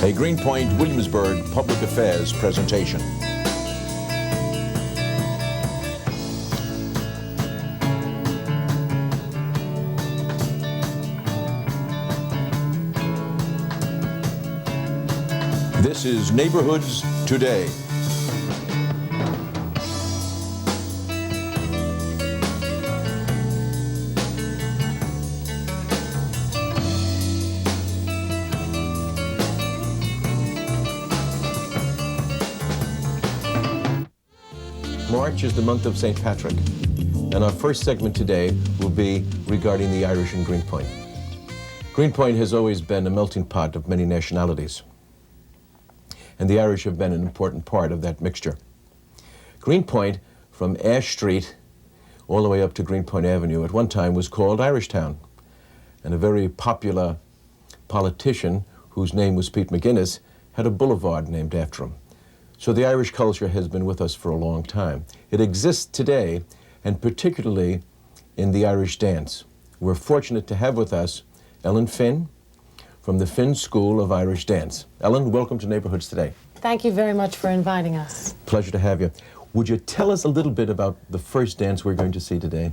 A GREENPOINT Williamsburg Public Affairs presentation. This is Neighborhoods Today. March is the month of St. Patrick, and our first segment today will be regarding the Irish in Greenpoint. Greenpoint has always been a melting pot of many nationalities, and the Irish have been an important part of that mixture. Greenpoint, from Ash Street all the way up to Greenpoint Avenue, at one time was called Irishtown, and a very popular politician whose name was Pete McGuinness had a boulevard named after him. So the Irish culture has been with us for a long time. It exists today, and particularly in the Irish dance. We're fortunate to have with us Ellen Finn from the Finn School of Irish Dance. Ellen, welcome to Neighborhoods Today. Thank you very much for inviting us. Pleasure to have you. Would you tell us a little bit about the first dance we're going to see today?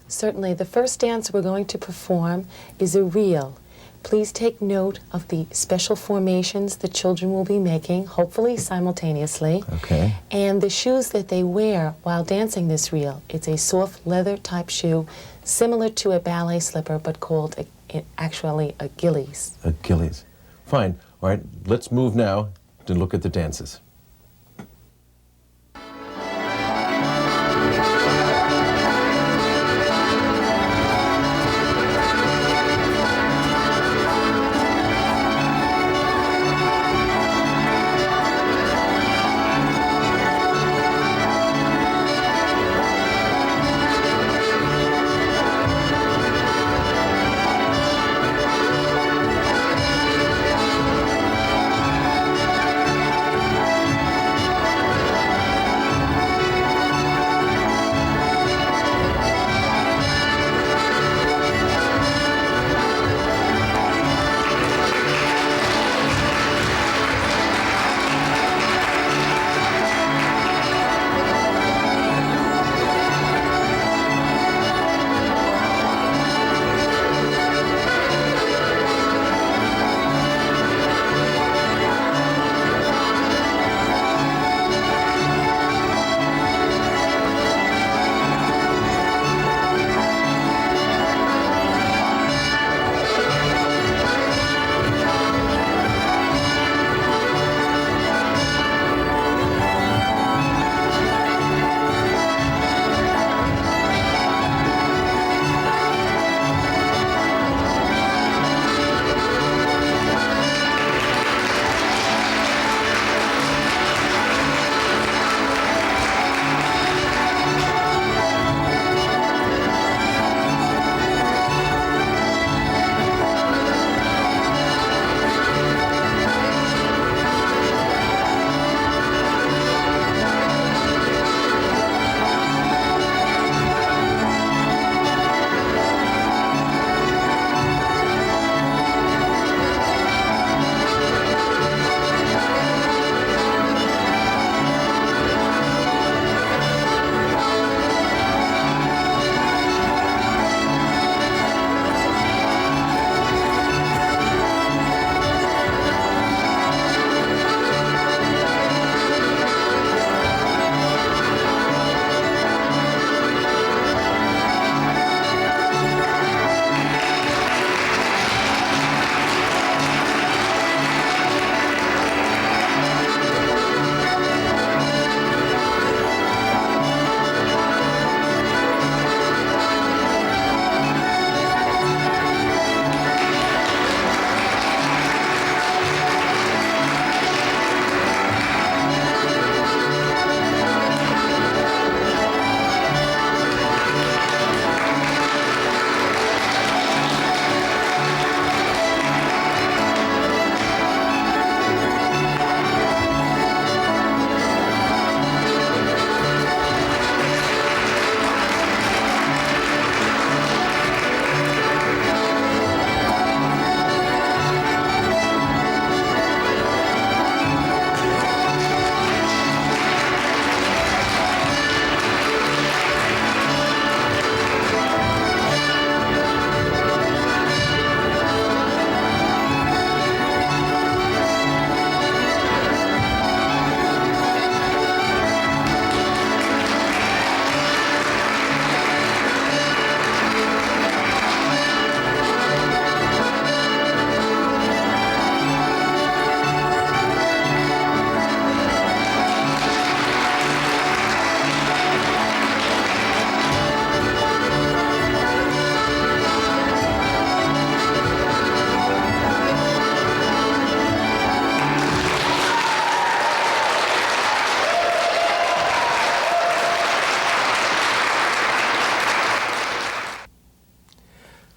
Certainly. The first dance we're going to perform is a reel. Please take note of the special formations the children will be making, hopefully simultaneously. Okay. And the shoes that they wear while dancing this reel. It's a soft leather type shoe, similar to a ballet slipper, but called actually a gillies. A gillies. Fine. All right, let's move now to look at the dances.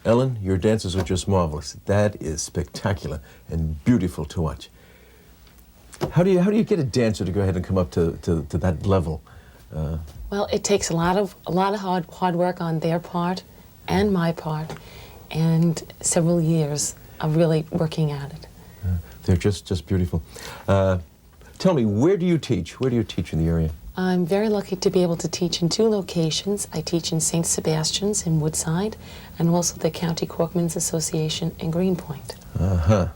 Ellen, your dances are just marvelous. That is spectacular and beautiful to watch. How do you get a dancer to go ahead and come up to that level? Well, it takes a lot of hard work on their part and my part, and several years of really working at it. They're just beautiful. Tell me, where do you teach? Where do you teach in the area? I'm very lucky to be able to teach in 2 locations. I teach in St. Sebastian's in Woodside, and also the County Corkmen's Association in Greenpoint. Uh-huh.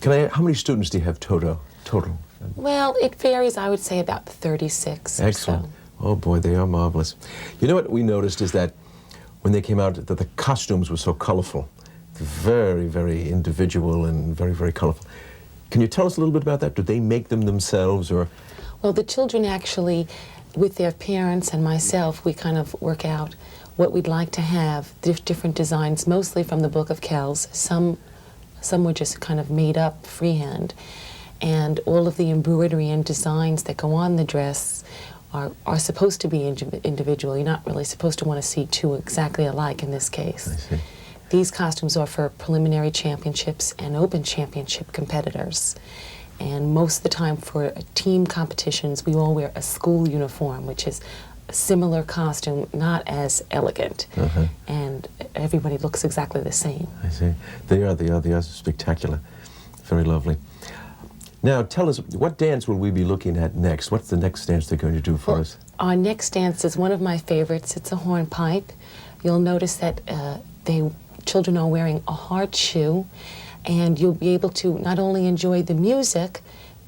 How many students do you have total? Well, it varies. I would say about 36. Excellent. Or so. Oh boy, they are marvelous. You know what we noticed is that when they came out, that the costumes were so colorful, very, very individual and very, very colorful. Can you tell us a little bit about that? Do they make them themselves, or? Well, the children actually, with their parents and myself, we kind of work out what we'd like to have, different designs, mostly from the Book of Kells. Some were just kind of made up freehand. And all of the embroidery and designs that go on the dress are supposed to be individual. You're not really supposed to want to see 2 exactly alike in this case. I see. These costumes are for preliminary championships and open championship competitors. And most of the time for team competitions, we all wear a school uniform, which is a similar costume, not as elegant. Uh-huh. And everybody looks exactly the same. I see. They are spectacular. Very lovely. Now, tell us, what dance will we be looking at next? What's the next dance they're going to do for us? Our next dance is one of my favorites. It's a hornpipe. You'll notice that children are wearing a hard shoe, and you'll be able to not only enjoy the music,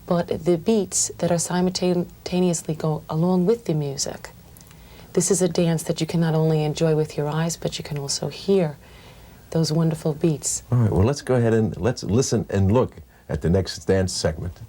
but the beats that are simultaneously go along with the music. This is a dance that you can not only enjoy with your eyes, but you can also hear those wonderful beats. All right, well, let's go ahead and let's listen and look at the next dance segment.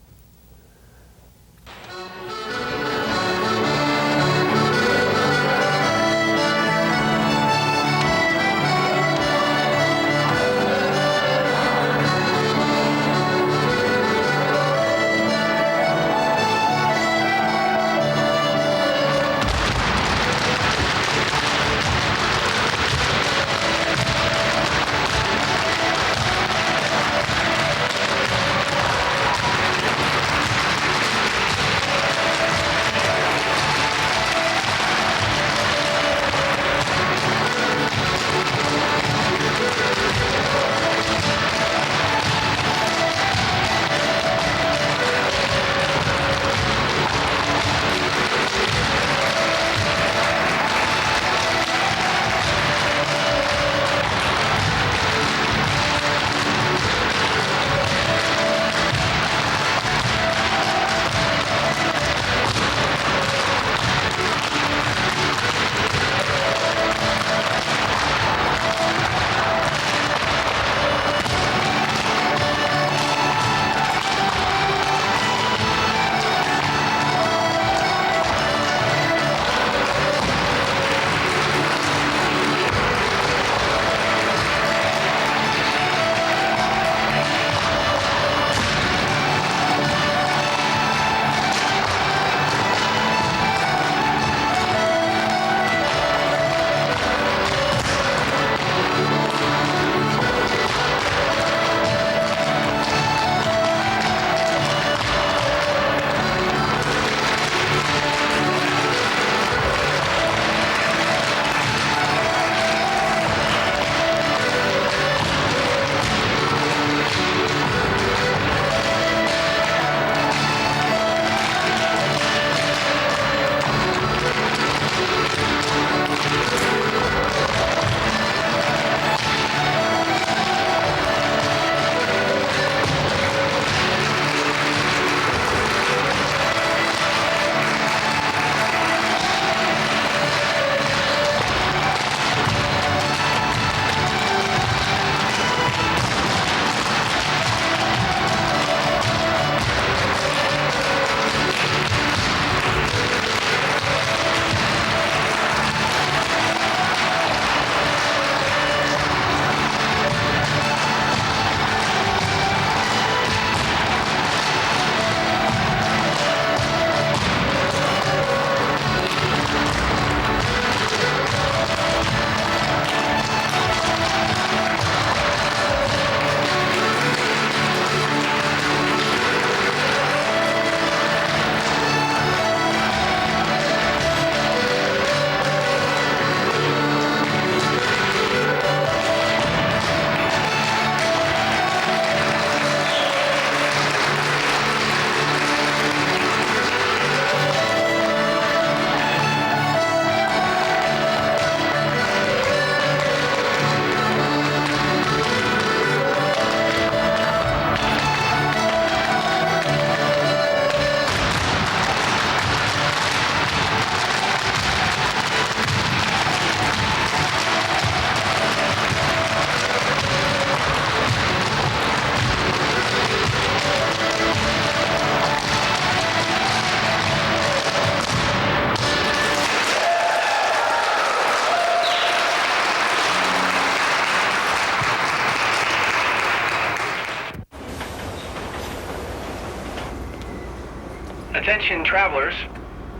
Attention travelers,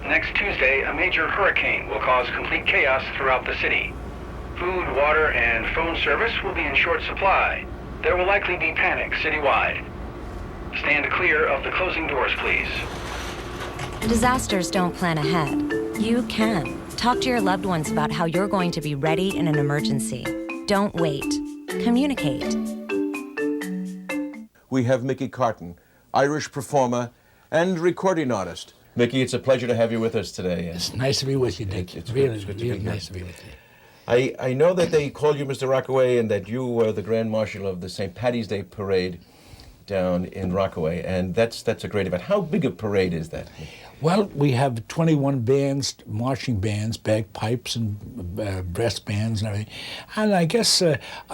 next Tuesday a major hurricane will cause complete chaos throughout the city. Food, water, and phone service will be in short supply. There will likely be panic citywide. Stand clear of the closing doors, please. Disasters don't plan ahead. You can. Talk to your loved ones about how you're going to be ready in an emergency. Don't wait. Communicate. We have Mickey Carton, Irish performer and recording artist. Mickey, it's a pleasure to have you with us today. It's nice to be with you, Dick. It's really, good to really be here. nice to be with you. I know that they call you Mr. Rockaway and that you were the Grand Marshal of the St. Paddy's Day Parade down in Rockaway, and that's a great event. How big a parade is that? Well, we have 21 bands, marching bands, bagpipes and brass bands and everything. And I guess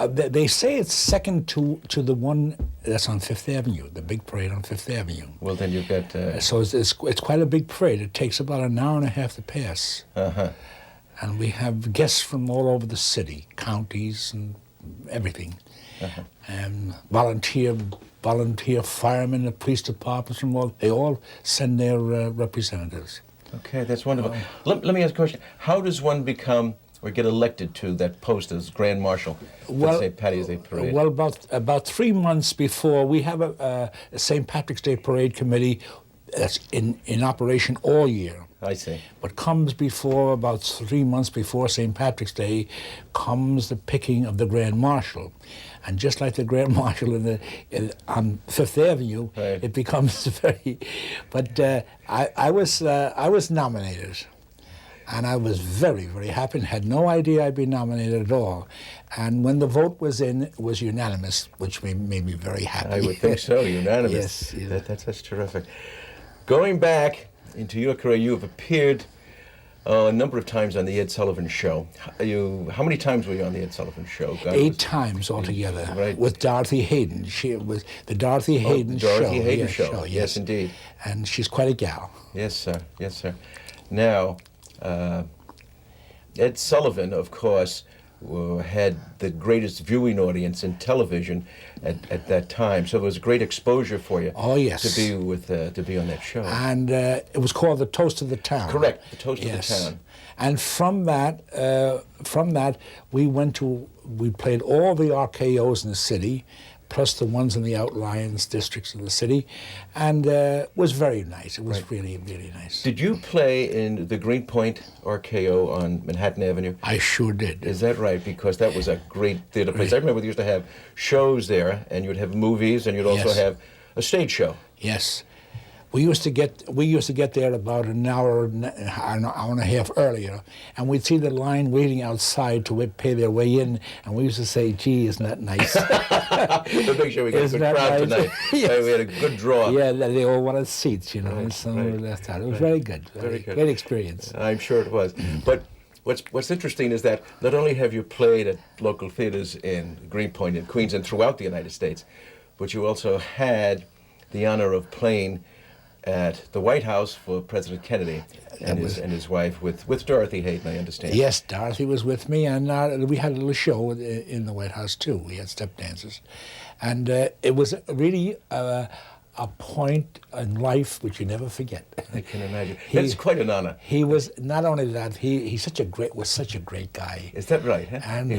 they say it's second to the one that's on Fifth Avenue, the big parade on Fifth Avenue. Well, then you've got... So it's quite a big parade. It takes about an hour and a half to pass. Uh-huh. And we have guests from all over the city, counties and everything. Uh-huh. And volunteer firemen, the police departments, from all, they all send their representatives. Okay, that's wonderful. Let me ask a question. How does one become or get elected to that post as Grand Marshal for the St. Paddy's Day Parade? Well, about 3 months before, we have a St. Patrick's Day Parade Committee that's in operation all year. I see. But comes before, about 3 months before St. Patrick's Day, comes the picking of the Grand Marshal. And just like the Grand Marshal on Fifth Avenue, right, it becomes very... But I was nominated. And I was very, very happy and had no idea I'd been nominated at all. And when the vote was in, it was unanimous, which made me very happy. I would think so, unanimous. Yes. Yeah. That's terrific. Going back into your career, you have appeared a number of times on the Ed Sullivan Show. How many times were you on the Ed Sullivan Show? 8 times altogether, right, with Dorothy Hayden. She was the Dorothy Hayden Show. Dorothy Hayden Show. Yes, indeed. And she's quite a gal. Yes, sir. Yes, sir. Now, Ed Sullivan, of course, had the greatest viewing audience in television at that time. So it was a great exposure for you. Oh, yes. To be on that show. And it was called The Toast of the Town. Correct, The Toast yes. of the Town. And from that, we played all the RKOs in the city, plus the ones in the outlying districts of the city, and it was very nice. It was right, really, really nice. Did you play in the GREENPOINT RKO on Manhattan Avenue? I sure did. Is that right? Because that was a great theater place. I remember they used to have shows there, and you'd have movies, and you'd also Yes. have a stage show. Yes. We used to get there about an hour and a half earlier, and we'd see the line waiting outside to pay their way in, and we used to say, "Gee, isn't that nice?" To make sure we got a good crowd tonight. Yes. We had a good draw. Yeah, they all wanted seats, Right, so right, that's how. It was right. very good. Very good. Great experience. I'm sure it was. But what's interesting is that not only have you played at local theaters in Greenpoint and Queens and throughout the United States, but you also had the honor of playing at the White House for President Kennedy and his wife with Dorothy Hayden, I understand. Yes, Dorothy was with me, and we had a little show in the White House too. We had step dances, and it was really a point in life which you never forget. I can imagine. That's quite an honor. He was not only that, he was such a great guy. Is that right? Huh? And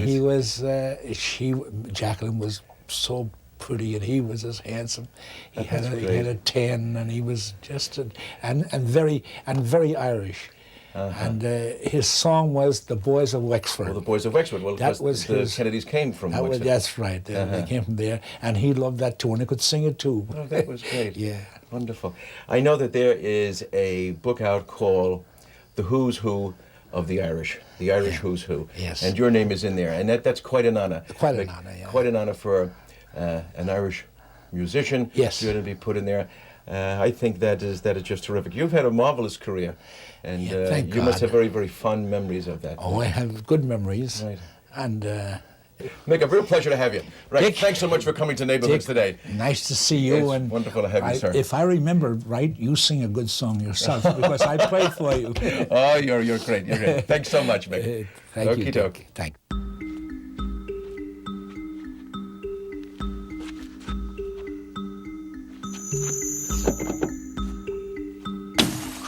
Jacqueline was so pretty, and he was as handsome. He had a tan, and he was just and very Irish. Uh-huh. And his song was "The Boys of Wexford." Well, the Boys of Wexford. Well, that was the Kennedys came from Wexford. That's right. They came from there, and he loved that too, and he could sing it too. Oh, that was great. Yeah, wonderful. I know that there is a book out called "The Who's Who of the Irish," the Irish Who's Who. Yes. And your name is in there, and that's quite an honor. Quite an honor. Yeah. Quite an honor for an Irish musician. Yes. You're going to be put in there. I think that is just terrific. You've had a marvelous career, and thank you God. must have very, very fond memories of that. Oh, I have good memories. Right. And Mick, a real pleasure to have you. Right. Dick, Thanks so much for coming to Neighborhoods today. Nice to see you. It's and wonderful to have you, sir. If I remember right, you sing a good song yourself because I played for you. Oh, you're great. You're great. Thanks so much, Mick. Thank you. Okey-doke. Thank you.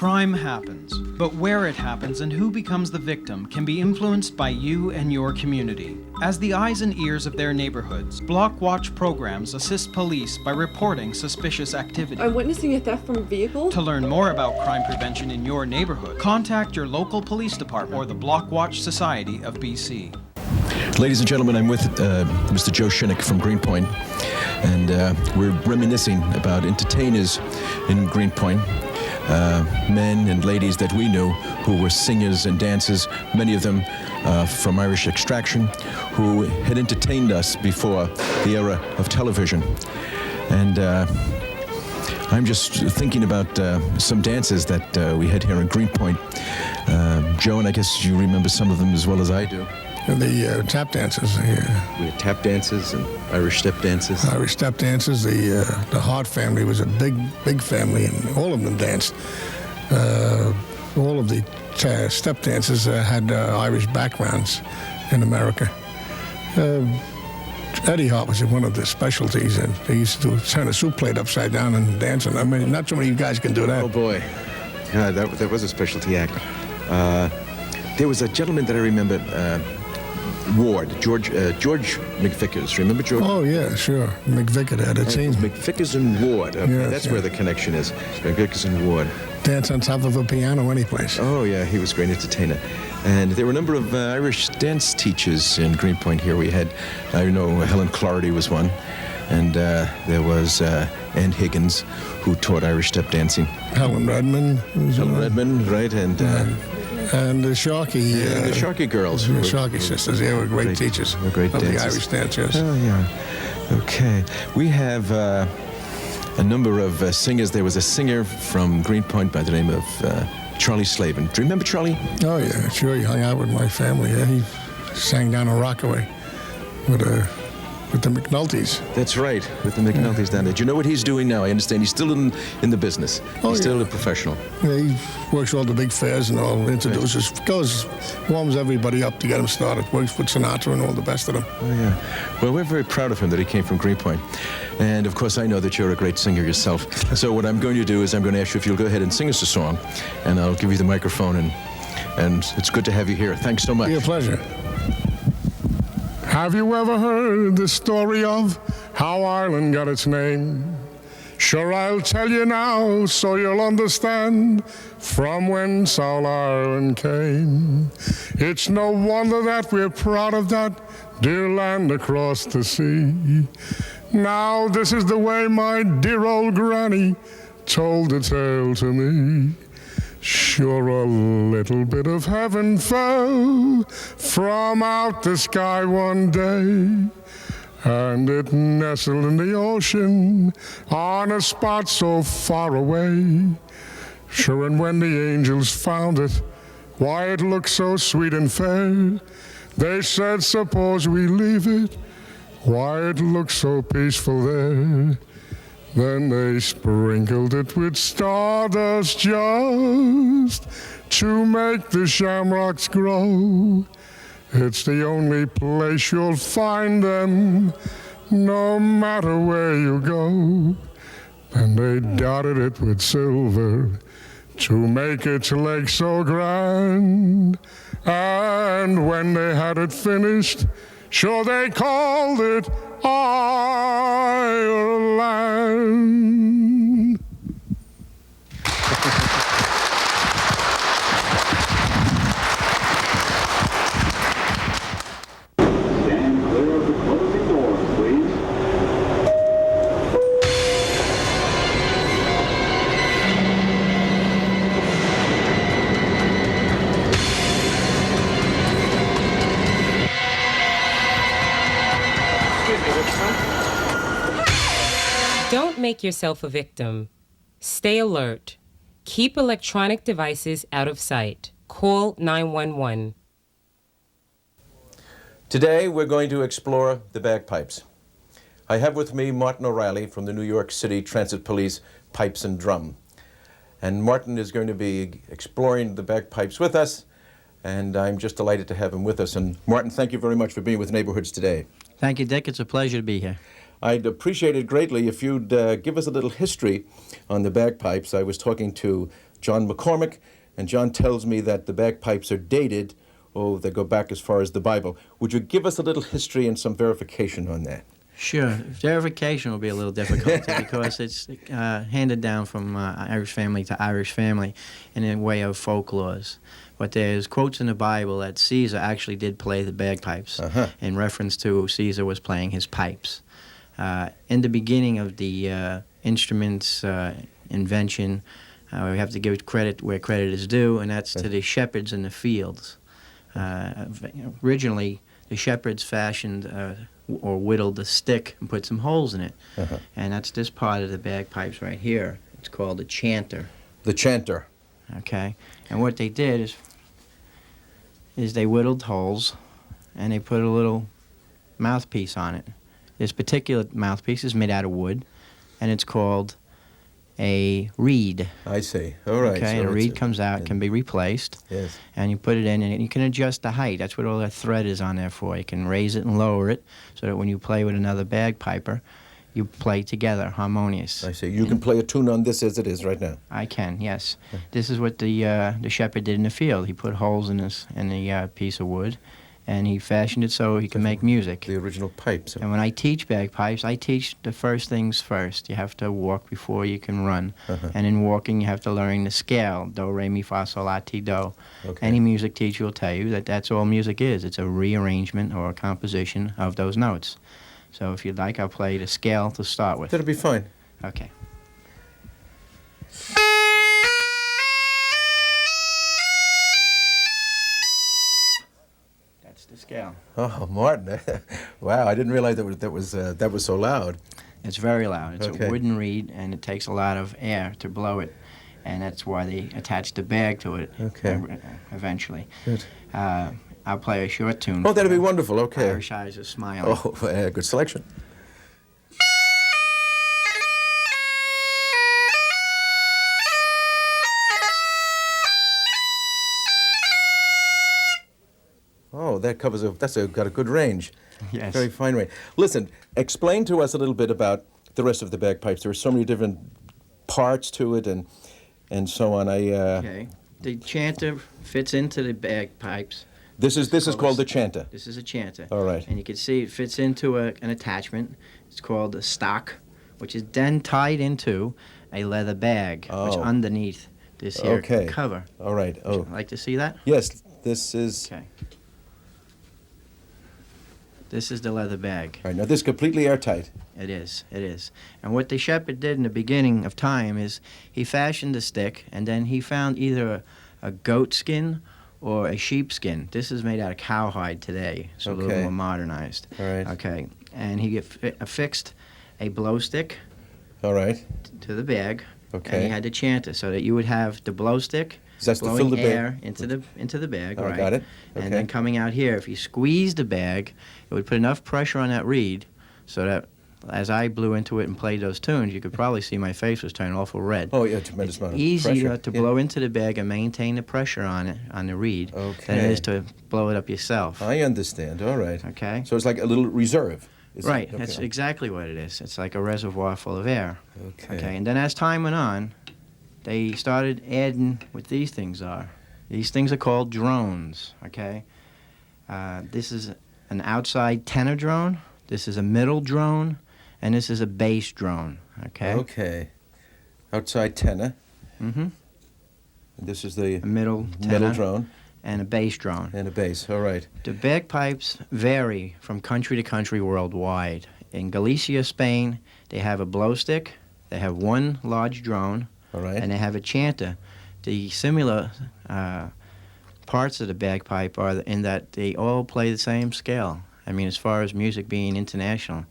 Crime happens, but where it happens and who becomes the victim can be influenced by you and your community. As the eyes and ears of their neighborhoods, Block Watch programs assist police by reporting suspicious activity. I'm witnessing a theft from a vehicle. To learn more about crime prevention in your neighborhood, contact your local police department or the Block Watch Society of BC. Ladies and gentlemen, I'm with Mr. Joe Shinnick from GREENPOINT, and we're reminiscing about entertainers in GREENPOINT, men and ladies that we knew who were singers and dancers, many of them from Irish extraction, who had entertained us before the era of television. And I'm just thinking about some dances that we had here in GREENPOINT. Joe, and I guess you remember some of them as well as I do. The tap dances. We had tap dances and Irish step dances. Irish step dances. The Hart family was a big family, and all of them danced. All of the step dances had Irish backgrounds in America. Eddie Hart was one of the specialties, and they used to turn a soup plate upside down and dance. I mean, not so many guys can do that. Oh boy, yeah, that was a specialty act. There was a gentleman that I remember. Ward, George McVickers. Remember George? Oh, yeah, sure. McVickers had a team. McVickers and Ward. Okay, yes, that's where the connection is. McVickers and Ward. Dance on top of a piano any place. Oh, yeah, he was a great entertainer. And there were a number of Irish dance teachers in GREENPOINT here. We had, I know Helen Clarity was one. And there was Ann Higgins, who taught Irish step dancing. Helen Redmond. Helen Redmond, right, and the Sharkey. The Sharkey girls. The Sharkey sisters. They were great teachers. Great of dancers. The Irish dance, yes. Oh, yeah. Okay. We have a number of singers. There was a singer from GREENPOINT by the name of Charlie Slavin. Do you remember Charlie? Oh, yeah, sure. He hung out with my family. Yeah, he sang down on Rockaway with the McNultys. That's right, with the McNultys down there. Do you know what he's doing now? I understand he's still in the business. He's still a professional. Yeah, he works all the big fairs and all, introduces, warms everybody up to get them started. Works with Sinatra and all the best of them. Oh, yeah. Well, we're very proud of him that he came from GREENPOINT. And, of course, I know that you're a great singer yourself. So what I'm going to do is I'm going to ask you if you'll go ahead and sing us a song, and I'll give you the microphone, and it's good to have you here. Thanks so much. Be a pleasure. Have you ever heard the story of how Ireland got its name? Sure, I'll tell you now so you'll understand from whence all Ireland came. It's no wonder that we're proud of that dear land across the sea. Now this is the way my dear old granny told the tale to me. Sure, a little bit of heaven fell from out the sky one day, and it nestled in the ocean on a spot so far away. Sure, and when the angels found it, why, it looked so sweet and fair. They said, suppose we leave it, why, it looks so peaceful there. Then they sprinkled it with stardust just to make the shamrocks grow. It's the only place you'll find them, no matter where you go. And they dotted it with silver to make its legs so grand. And when they had it finished, sure they called it Ireland. Stand clear of the closing doors, please. Don't make yourself a victim. Stay alert. Keep electronic devices out of sight. Call 911. Today, we're going to explore the bagpipes. I have with me Martin O'Reilly from the New York City Transit Police Pipes and Drum. And Martin is going to be exploring the bagpipes with us, and I'm just delighted to have him with us. And Martin, thank you very much for being with Neighborhoods today. Thank you, Dick. It's a pleasure to be here. I'd appreciate it greatly if you'd give us a little history on the bagpipes. I was talking to John McCormick, and John tells me that the bagpipes are dated. Oh, they go back as far as the Bible. Would you give us a little history and some verification on that? Sure. Verification will be a little difficult because it's handed down from Irish family to Irish family in a way of folklores. But there's quotes in the Bible that Caesar actually did play the bagpipes in reference to Caesar was playing his pipes. In the beginning of the instruments invention, we have to give credit where credit is due, and that's to the shepherds in the fields. Originally, the shepherds fashioned or whittled a stick and put some holes in it. And that's this part of the bagpipes right here. It's called the chanter. The chanter. Okay. And what they did is they whittled holes and they put a little mouthpiece on it. This particular mouthpiece is made out of wood, and it's called a reed. I see. All right. Okay, so and a reed comes out, can be replaced. Yes. And you put it in, and you can adjust the height. That's what all that thread is on there for. You can raise it and lower it, so that when you play with another bagpiper, you play together, harmonious. I see. You can play a tune on this as it is right now. I can, yes. This is what the shepherd did in the field. He put holes in the piece of wood, and he fashioned it so he can make music. The original pipes. And when I teach bagpipes, I teach the first things first. You have to walk before you can run. And in walking, you have to learn the scale, do, re, mi, fa, sol, la, ti, do. Okay. Any music teacher will tell you that that's all music is. It's a rearrangement or a composition of those notes. So if you'd like, I'll play the scale to start with. That'll be fine. Okay. That's the scale. Oh, Martin! Wow, I didn't realize that was so loud. It's very loud. It's Okay. a wooden reed, and it takes a lot of air to blow it, and that's why they attach the bag to it. Okay. Eventually. Good. I'll play a short tune. Oh, that'll for be wonderful. Okay. Irish Eyes Are Smiling. Oh, good selection. Oh, that covers got a good range. Yes. Very fine range. Listen, explain to us a little bit about the rest of the bagpipes. There are so many different parts to it and so on. Okay. The chanter fits into the bagpipes. This is called the chanter. This is a chanter. All right. And you can see it fits into an attachment. It's called a stock, which is then tied into a leather bag, which Oh. underneath this here Okay. cover. All right. Oh. Would you like to see that? Yes, this is. Okay. This is the leather bag. All right, now this is completely airtight. It is, it is. And what the shepherd did in the beginning of time is he fashioned a stick, and then he found either a goat skin or a sheep skin. This is made out of cowhide today, so a little Okay. more modernized. All right. Okay, and he affixed a blow stick All right. to the bag, Okay. and he had the chanter, so that you would have the blow stick That's to fill blowing the bag. air into the bag, Oh, right? got it. Okay. And then coming out here, if you squeeze the bag, it would put enough pressure on that reed so that as I blew into it and played those tunes, you could probably see my face was turning awful red. Oh, yeah, tremendous amount of Easier pressure. to Yeah. blow into the bag and maintain the pressure on it, on the reed, than Okay. it is to blow it up yourself. I understand. All right. Okay. So it's like a little reserve. Is it? Right, Okay. that's exactly what it is. It's like a reservoir full of air. Okay. Okay, and then as time went on, they started adding what these things are. These things are called drones, okay? This is an outside tenor drone, this is a middle drone, and this is a bass drone, okay? Okay. Outside tenor. Mm-hmm. This is the A middle tenor middle drone and a bass drone. and a bass. All right. The bagpipes vary from country to country worldwide. In Galicia, Spain, they have a blow stick, they have one large drone, All right. and they have a chanter. The similar parts of the bagpipe are in that they all play the same scale. I mean, as far as music being international,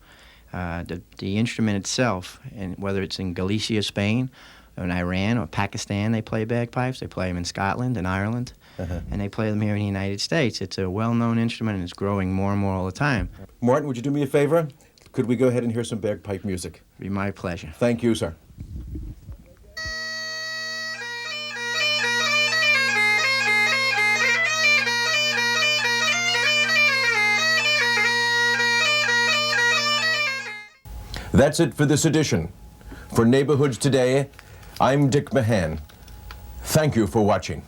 the instrument itself, and whether it's in Galicia, Spain, or in Iran or Pakistan, they play bagpipes. They play them in Scotland and Ireland, and they play them here in the United States. It's a well-known instrument, and it's growing more and more all the time. Martin, would you do me a favor? Could we go ahead and hear some bagpipe music? It'd be my pleasure. Thank you, sir. That's it for this edition. For Neighborhoods Today, I'm Dick Mahan. Thank you for watching.